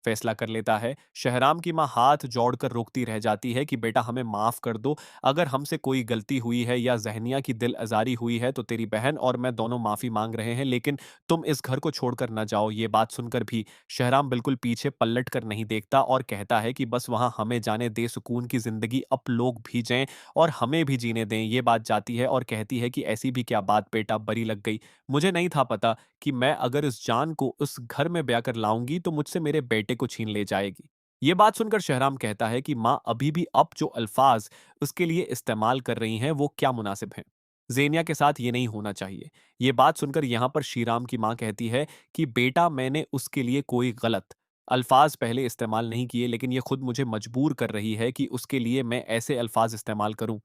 फैसला कर लेता है। शहराम की माँ हाथ जोड़कर रोकती रह जाती है कि बेटा हमें माफ कर दो। अगर हमसे कोई गलती हुई है या ज़हनिया की दिल आज़ारी हुई है तो तेरी बहन और मैं दोनों माफ़ी माँग रहे हैं, लेकिन तुम इस घर को छोड़कर ना जाओ। ये बात सुनकर भी शहराम बिल्कुल पीछे पलट कर नहीं देखता और कहता है कि बस वहाँ हमें जाने दे, सुकून की ज़िंदगी अब लोग भी जिएँ और हमें भी जीने दें। ये बात जाती है और कहती है कि ऐसी भी क्या बात बेटा, बरी लग गई। मुझे नहीं था पता कि मैं अगर इस जान को उस घर में ब्याह कर लाऊँगी तो मुझसे मेरे बेटे को छीन ले जाएगी। ये बात सुनकर शहराम कहता है कि माँ अभी भी अब जो अल्फाज उसके लिए इस्तेमाल कर रही हैं वो क्या मुनासिब हैं। ज़ेनिया के साथ ये नहीं होना चाहिए। ये बात सुनकर यहाँ पर श्रीराम की माँ कहती है कि बेटा मैंने उसके लिए कोई गलत अल्फाज पहले इस्तेमाल नहीं किए, लेकिन ये खुद मुझे मजबूर कर रही है कि उसके लिए मैं ऐसे अल्फाज इस्तेमाल करूं।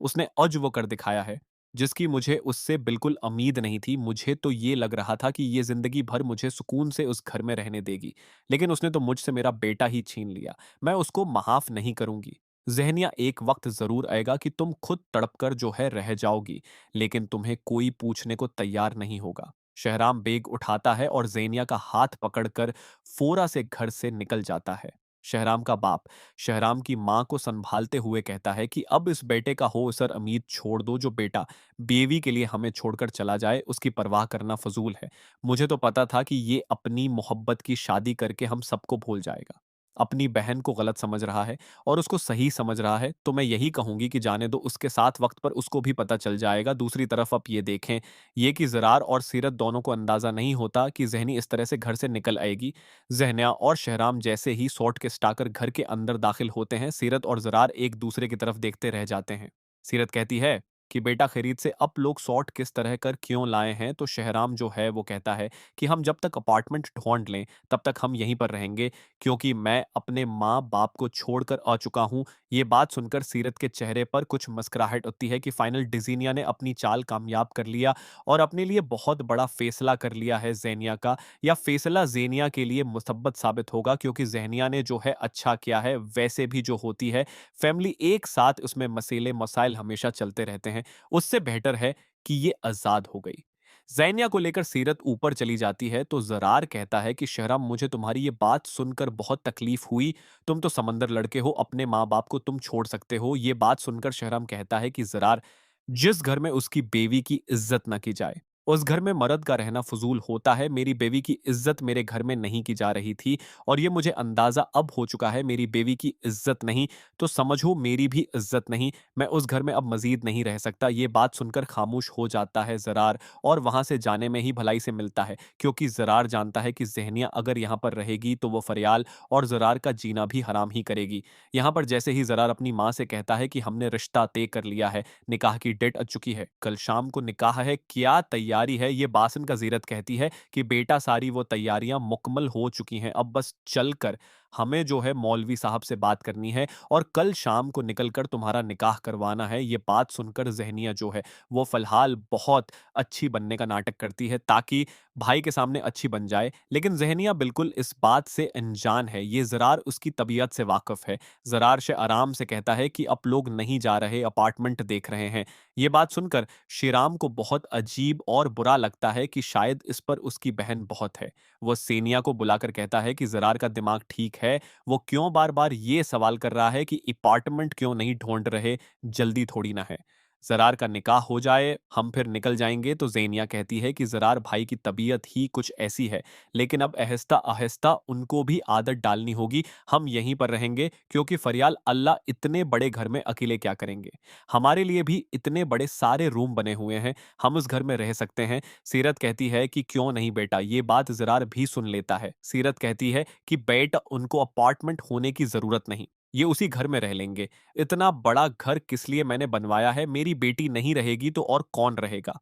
उसने अज वो कर दिखाया है, जिसकी मुझे उससे बिल्कुल उम्मीद नहीं थी। मुझे तो ये लग रहा था कि ये ज़िंदगी भर मुझे सुकून से उस घर में रहने देगी, लेकिन उसने तो मुझसे मेरा बेटा ही छीन लिया। मैं उसको माफ़ नहीं करूँगी। ज़हनिया, एक वक़्त ज़रूर आएगा कि तुम खुद तड़प कर जो है रह जाओगी, लेकिन तुम्हें कोई पूछने को तैयार नहीं होगा। शहराम बेग उठाता है और ज़ेनिया का हाथ पकड़कर फ़ौरा से घर से निकल जाता है। शहराम का बाप शहराम की माँ को संभालते हुए कहता है कि अब इस बेटे का हो सर उम्मीद छोड़ दो। जो बेटा बीवी के लिए हमें छोड़कर चला जाए उसकी परवाह करना फजूल है। मुझे तो पता था कि ये अपनी मोहब्बत की शादी करके हम सबको भूल जाएगा। अपनी बहन को गलत समझ रहा है और उसको सही समझ रहा है, तो मैं यही कहूंगी कि जाने दो, उसके साथ वक्त पर उसको भी पता चल जाएगा। दूसरी तरफ आप ये देखें, ये कि ज़रार और सीरत दोनों को अंदाजा नहीं होता कि जहनी इस तरह से घर से निकल आएगी। ज़हनिया और शहराम जैसे ही सॉर्ट के स्टाकर घर के अंदर दाखिल होते हैं, सीरत और ज़रार एक दूसरे की तरफ देखते रह जाते हैं। सीरत कहती है कि बेटा खरीद से अब लोग सॉर्ट किस तरह कर क्यों लाए हैं, तो शहराम जो है वो कहता है कि हम जब तक अपार्टमेंट ढूंढ लें तब तक हम यहीं पर रहेंगे, क्योंकि मैं अपने माँ बाप को छोड़कर आ चुका हूँ। ये बात सुनकर सीरत के चेहरे पर कुछ मुस्कुराहट होती है कि फाइनल डिजीनिया ने अपनी चाल कामयाब कर लिया और अपने लिए बहुत बड़ा फैसला कर लिया है ज़ेनिया का। या फैसला ज़ेनिया के लिए मुसब्बत साबित होगा, क्योंकि ज़ेनिया ने जो है अच्छा किया है। वैसे भी जो होती है फैमिली एक साथ, उसमें मसले मसाइल हमेशा चलते रहते हैं। उससे बेहतर है कि ये आज़ाद हो गई। ज़ेनिया को लेकर सीरत ऊपर चली जाती है तो ज़रार कहता है कि शहराम, मुझे तुम्हारी ये बात सुनकर बहुत तकलीफ हुई। तुम तो समंदर लड़के हो, अपने माँ बाप को तुम छोड़ सकते हो। ये बात सुनकर शहराम कहता है कि ज़रार, जिस घर में उसकी बेवी की इज्जत ना की जाए उस घर में मर्द का रहना फजूल होता है। मेरी बेवी की इज्जत मेरे घर में नहीं की जा रही थी और ये मुझे अंदाजा अब हो चुका है। मेरी बेवी की इज्जत नहीं तो समझो मेरी भी इज्जत नहीं। मैं उस घर में अब मजीद नहीं रह सकता। ये बात सुनकर खामोश हो जाता है ज़रार और वहां से जाने में ही भलाई से मिलता है, क्योंकि ज़रार जानता है कि ज़हनिया अगर यहाँ पर रहेगी तो वो फरियाल और ज़रार का जीना भी हराम ही करेगी। यहाँ पर जैसे ही ज़रार अपनी माँ से कहता है कि हमने रिश्ता तय कर लिया है, निकाह की डेट आ चुकी है, कल शाम को निकाह है, क्या तैयारी है? ये बासिन का जीरत कहती है कि बेटा सारी वो तैयारियां मुकम्मल हो चुकी हैं, अब बस चलकर हमें जो है मौलवी साहब से बात करनी है और कल शाम को निकलकर तुम्हारा निकाह करवाना है। ये बात सुनकर ज़हनिया जो है वो फ़िलहाल बहुत अच्छी बनने का नाटक करती है ताकि भाई के सामने अच्छी बन जाए, लेकिन ज़हनिया बिल्कुल इस बात से अनजान है। ये ज़रार उसकी तबीयत से वाकिफ़ है। ज़रार से आराम से कहता है कि अब लोग नहीं जा रहे, अपार्टमेंट देख रहे हैं। ये बात सुनकर श्रीराम को बहुत अजीब और बुरा लगता है कि शायद इस पर उसकी बहन बहुत है। वो सेनिया को बुलाकर कहता है कि ज़रार का दिमाग ठीक है, वो क्यों बार-बार ये सवाल कर रहा है कि अपार्टमेंट क्यों नहीं ढूँढ रहे, जल्दी थोड़ी ना है। ज़रार का निकाह हो जाए, हम फिर निकल जाएँगे। तो ज़ेनिया कहती है कि ज़रार भाई की तबीयत ही कुछ ऐसी है, लेकिन अब आहिस्ता-आहिस्ता उनको भी आदत डालनी होगी। हम यहीं पर रहेंगे, क्योंकि फरियाल अल्लाह इतने बड़े घर में अकेले क्या करेंगे? हमारे लिए भी इतने बड़े सारे रूम बने हुए हैं, हम उस घर में रह सकते हैं। सीरत कहती है कि क्यों नहीं बेटा, ये बात ज़रार भी सुन लेता है। सीरत कहती है कि बेटा उनको अपार्टमेंट होने की ज़रूरत नहीं, ये उसी घर में रह लेंगे। इतना बड़ा घर किस लिए मैंने बनवाया है? मेरी बेटी नहीं रहेगी तो और कौन रहेगा?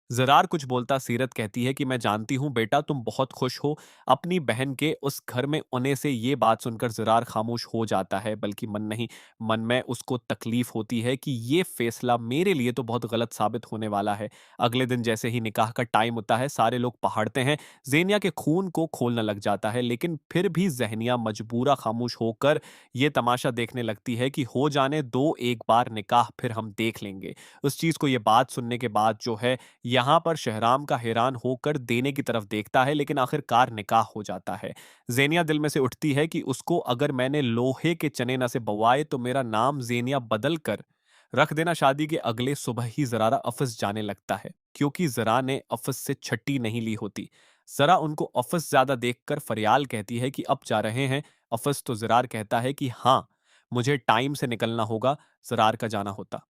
ज़रार कुछ बोलता सीरत कहती है कि मैं जानती हूँ बेटा तुम बहुत खुश हो अपनी बहन के उस घर में होने से। ये बात सुनकर ज़रार खामोश हो जाता है, बल्कि मन नहीं, मन में उसको तकलीफ होती है कि ये फैसला मेरे लिए तो बहुत गलत साबित होने वाला है। अगले दिन जैसे ही निकाह का टाइम होता है, सारे लोग पहाड़ते हैं। ज़ेनिया के खून को खोलने लग जाता है, लेकिन फिर भी ज़हनिया मजबूरा खामोश होकर ये तमाशा देखने लगती है कि हो जाने दो, एक बार निकाह फिर हम देख लेंगे। उस चीज़ को ये बात सुनने के बाद जो है यहाँ पर शहराम का हैरान होकर देने की तरफ देखता है, लेकिन आखिरकार निकाह हो जाता है। ज़ेनिया दिल में से उठती है कि उसको अगर मैंने लोहे के चने न से बवाए तो मेरा नाम ज़ेनिया बदल कर रख देना। शादी के अगले सुबह ही ज़रारा अफ़स जाने लगता है, क्योंकि ज़रा ने अफ़स से छुट्टी नहीं ली होती। ज़रा उनको अफ़स ज़्यादा देखकर फ़रियाल कहती है कि अब जा रहे हैं। अफ़स तो ज़रार कहता है कि हाँ, मुझे टाइम से निकलना होगा, ज़रार का जाना होता।